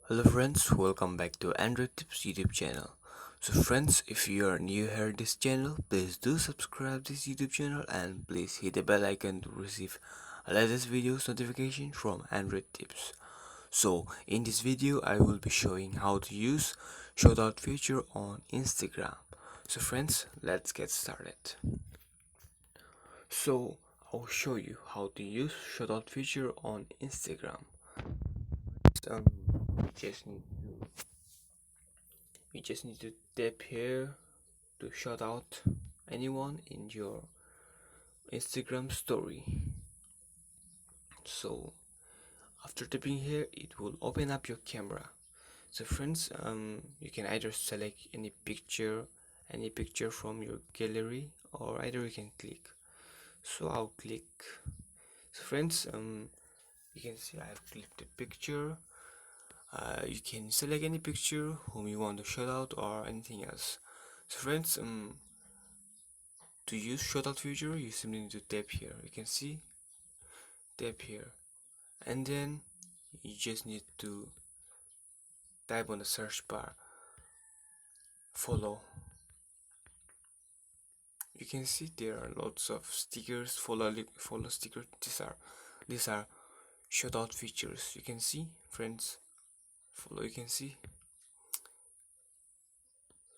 Hello friends, welcome back to Android Tips YouTube channel. So friends, if you are new here this channel, please do subscribe this YouTube channel and please hit the bell icon to receive latest videos notification from Android Tips. So in this video I will be showing how to use shoutout feature on Instagram. So friends, let's get started. So I'll show you how to use shoutout feature on Instagram. Um, you just need you just need to tap here to shout out anyone in your Instagram story. So after tapping here, it will open up your camera. So friends, you can either select any picture from your gallery, or either you can click. So I'll click. So friends, you can see I've clicked the picture. You can select any picture whom you want to shout out or anything else. So friends, to use shoutout feature, you simply need to tap here. You can see, tap here, and then you just need to type on the search bar follow. You can see there are lots of stickers, follow stickers. These are shoutout features. You can see, friends, follow. You can see.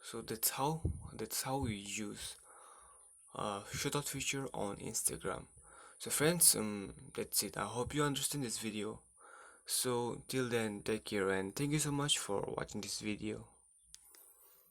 So that's how we use shoutout feature on Instagram. So friends, that's it. I hope you understand this video. So till then, take care and thank you so much for watching this video.